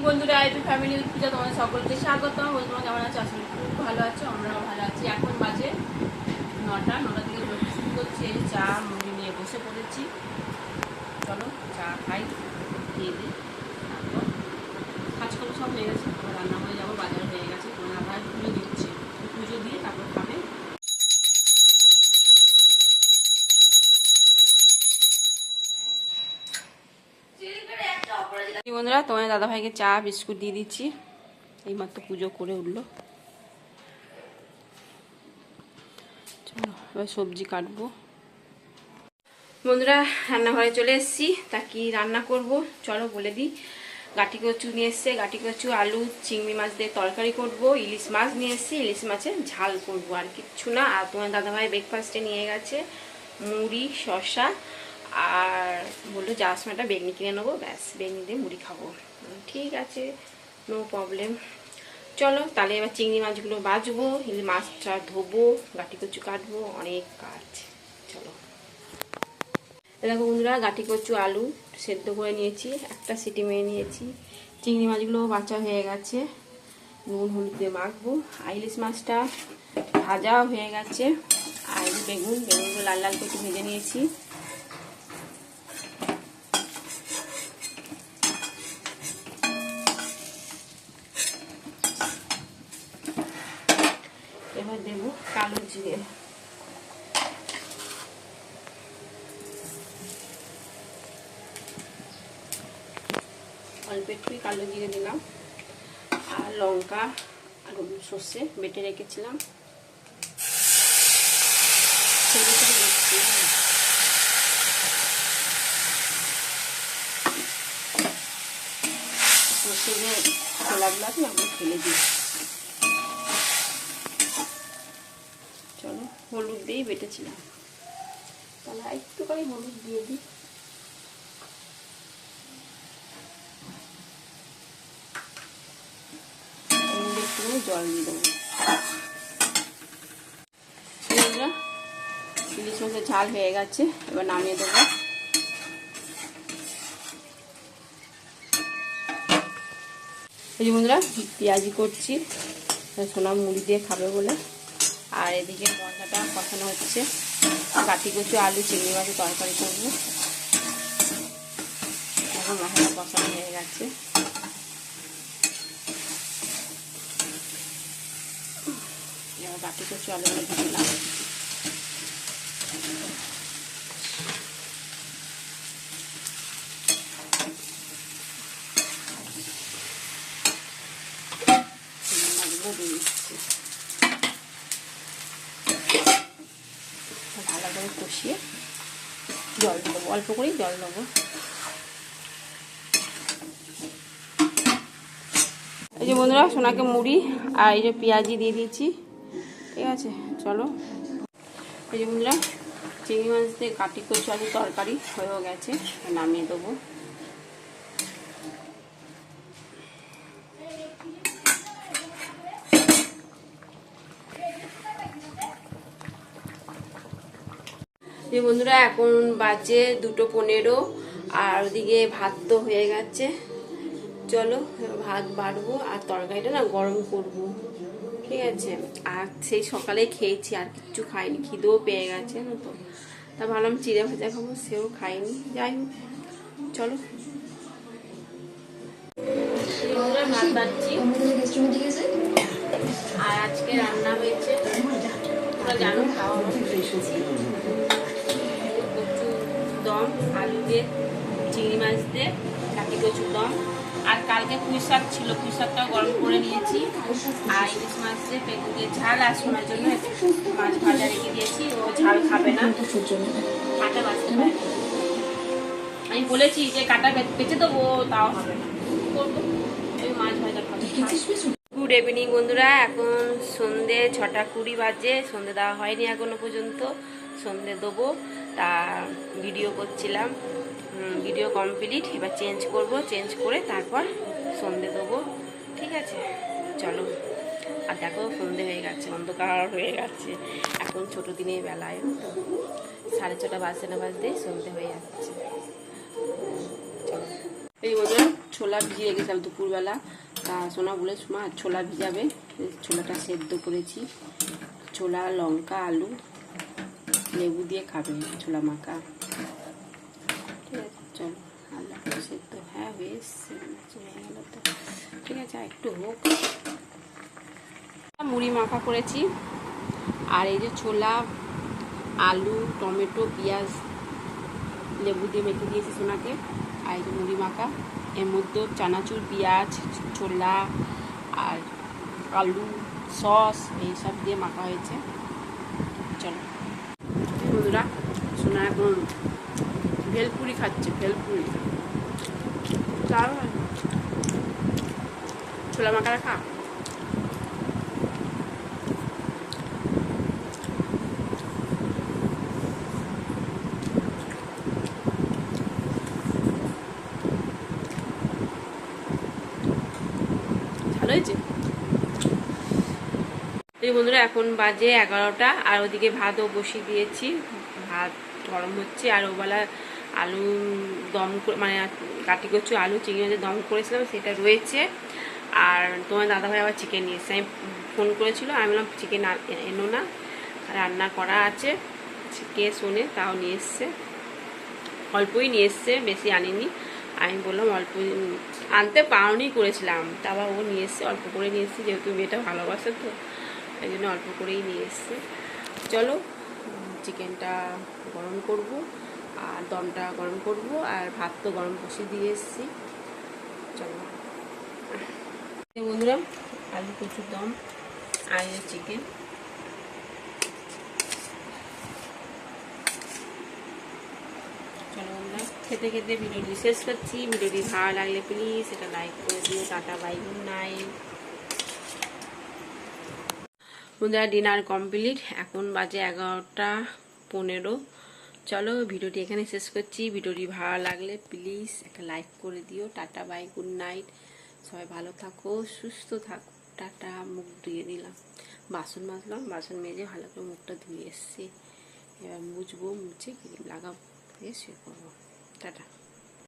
বন্ধুরা IP family পূজা তোমাদের সকলকে স্বাগতম। তোমরা কেমন আছো? আসলে খুব ভালো আছো, আমরাও ভালো আছি। এখন বাজে 9টা থেকে শুরু করছি। চা মুড়ি নিয়ে বসে পড়েছি। চলো চা খাই, খেয়ে দিই, তারপর কাজকর্ম সব হয়ে গেছে, তারপর রান্না হয়ে যাবো, বাজার হয়ে গেছে, তোমার আবার পুজো দিচ্ছে, পুজো দিয়ে তারপর খাবে। বন্ধুরা তোমার দাদাভাইকে চা বিস্কুট দিয়ে দিচ্ছি, এইমাত্র পুজো করে উঠলো। চলো এবার সবজি কাটবো। বন্ধুরা রান্নাঘরে চলে এসেছি, তা কি রান্না করব চলো বলে দিই। গাটি কচু নিয়ে এসছে, গাটি কচু আলু চিংড়ি মাছ দিয়ে তরকারি করব। ইলিশ মাছ নিয়ে এসেছি, ইলিশ মাছের ঝাল করব, আর কিচ্ছু না। আর তোমার দাদাভাই ব্রেকফাস্টে নিয়ে গেছে মুড়ি শসা, আর বললো যাওয়ার সময় একটা বেগনি কিনে নেবো, ব্যাস বেগনি দিয়ে মুড়ি খাবো। ঠিক আছে, নো প্রবলেম। চলো তাহলে এবার চিংড়ি মাছগুলো বাছবো, ইলিশ মাছটা ধোবো, গাটি কচু কাটবো, অনেক কাজ। চলো দেখো বন্ধুরা, গাটি কচু আলু সেদ্ধ করে নিয়েছি, একটা সিটি মেরে নিয়েছি। চিংড়ি মাছগুলো বাছা হয়ে গেছে, নুন হলুদ দিয়ে মাখবো। ইলিশ মাছটা ভাজাও হয়ে গেছে। আর বেগুনগুলো লাল লাল করে ভেজে নিয়েছি। এবার দেবো কালো জিরে, অল্প একটু কালো জিরে দিলাম, আর লঙ্কা আর সর্ষে বেটে রেখেছিলাম সর্ষে যে খোলাগুলো আছে না ওগুলো ফেলে দিই। চলো হলুদ দিয়েই বেটেছিলাম, তাহলে একটুখানি হলুদ দিয়ে দিই। একটুখানি জল দিয়ে দেবো। ইলিশ মাছের ঝাল হয়ে গেছে, এবার নামিয়ে দেবো। এই যে বন্ধুরা পেঁয়াজি করছি, সোনা মুড়ি দিয়ে খাবে বলে। আর এদিকে মশলাটা কষানো হচ্ছে, গাটি কচু আলু চিংড়ি মাছের তরকারি করবো। এখন মশলা কষানো হয়ে গেছে। এবার গাটি কচু আলুগুলো দিয়ে দিলাম। ভালো করে কষিয়ে জল দেবো, অল্প করেই জল দেবো। এই যে বন্ধুরা সোনাকে মুড়ি আর এই যে পেঁয়াজি দিয়ে দিয়েছি, ঠিক আছে। চলো এই যে বন্ধুরা চিংড়ি মাছ দিয়ে কাটি কচু আলু তরকারি হয়েও গেছে, নামিয়ে দেবো। যে বন্ধুরা এখন বাজে 2:15, আর ওদিকে ভাত তো হয়ে গেছে। চলো ভাত বাড়বো, আর তরকারিটা না গরম করব, ঠিক আছে। আর সেই সকালে খেয়েছি, আর কিচ্ছু খাইনি, খিদেও পেয়ে গেছে না তো, তা ভাবলাম চিড়ে ভাজা খাবো, সেও খাইনি। যাই হোক চলো ভাত বাড়ছি। আর আজকে রান্না হয়েছে তোমরা জানো, খাওয়া কচু দম, আলু দিয়ে চিংড়ি মাছ দিয়ে কাটি কচুর দম। আর কালকে পুঁই শাক ছিল, পুঁই শাকটাও গরম করে নিয়েছি। আর ইলিশ মাছ দিয়ে বেগুন দিয়ে ঝাল, আর শোনার জন্য মাছ ভাজা রেখে দিয়েছি, ও ঝাল খাবে না, কাঁটা বাঁচতে পারে। আমি বলেছি যে কাঁটা বেঁচে দেবো, তাও হবে না, করবো ওই মাছ ভাজা খাবে। গুড ইভিনিং বন্ধুরা, এখন সন্ধে 6:20 বাজে, সন্ধে দেওয়া হয়নি এখনো পর্যন্ত, সন্ধে দেবো। তা ভিডিও করছিলাম, ভিডিও কমপ্লিট, এবার চেঞ্জ করব, চেঞ্জ করে তারপর সন্ধে দেবো, ঠিক আছে। চলো আর দেখো সন্ধে হয়ে গেছে, অন্ধকার হয়ে গেছে এখন, ছোটো দিনের বেলায় তো 6:30 বাজতে না বাজতে সন্ধে হয়ে যাচ্ছে। এই বন্ধুরা ছোলা ভিজিয়ে রেখেছিলাম দুপুরবেলা, তা সোনা বলে মা ছোলা ভিজাবে, ছোলাটা সেদ্ধ করেছি। ছোলা, লঙ্কা, আলু, লেবু দিয়ে খাবে ছোলা মাখা। ঠিক আছে, চলো আলু সেদ্ধ হ্যাঁ বেশ হয়ে গেল তো, ঠিক আছে একটু হোক। মুড়ি মাখা করেছি, আর এই যে ছোলা, আলু, টমেটো, পেঁয়াজ, লেবু দিয়ে মেখে দিয়েছি সোনাকে। আর এই যে মুড়ি মাখা, এর মধ্যে চানাচুর, পেঁয়াজ, ছোলা আর আলু, সস এইসব দিয়ে মাখা হয়েছে। চলো বন্ধুরা, সোনা এখন ভেলপুরি খাচ্ছে, ভেলপুরি। ছোলা মাখাটা খা। ভালো হয়েছে। এই বন্ধুরা এখন বাজে 11টা, আর ওদিকে ভাতও বসিয়ে দিয়েছি, ভাত গরম হচ্ছে। আর ওবেলা আলু দম মানে কাটি কচু আলু চিংড়ি মাছের দম করেছিলাম, সেটা রয়েছে। আর তোমার দাদাভাই আবার চিকেন নিয়ে এসছে, আমি ফোন করেছিল, আমি বললাম চিকেন এনো না, রান্না করা আছে, কে শোনে, তাও নিয়ে এসছে, অল্পই নিয়ে এসছে, বেশি আনিনি। আমি বললাম অল্প আনতে পাওনি করেছিলাম, তা আবার ও নিয়ে এসছে, অল্প করে নিয়ে এসছে, যেহেতু মেয়েটা ভালোবাসে তো এই জন্য অল্প করেই নিয়ে এসছে। চলো চিকেনটা গরম করব, আর দমটা গরম করব, আর ভাত তো গরম বসিয়ে দিয়ে এসছি। চলো বন্ধুরা, আলু কচুর দম আর চিকেন। চলো বন্ধুরা, খেতে খেতে ভিডিওটি শেষ করছি। ভিডিওটি ভালো লাগলে প্লিজ এটা লাইক করে দিও। টাটা বাই, গুড নাইট বন্ধুরা। ডিনার কমপ্লিট, এখন বাজে 11টা 15। চলো ভিডিওটি এখানে শেষ করছি। ভিডিওটি ভালো লাগলে প্লিজ একটা লাইক করে দিও। Tata bye, good night. সবাই ভালো থাকো, সুস্থ থাকো, টাটা। মুখ ধুয়ে দিলাম, বাসন মাজলাম, বাসন মেজে ভালো করে মুখটা ধুয়ে এসছি। এবার মুছবো, মুছে ক্রিম লাগাবো, দিয়ে শুয়ে পড়বো। টাটা।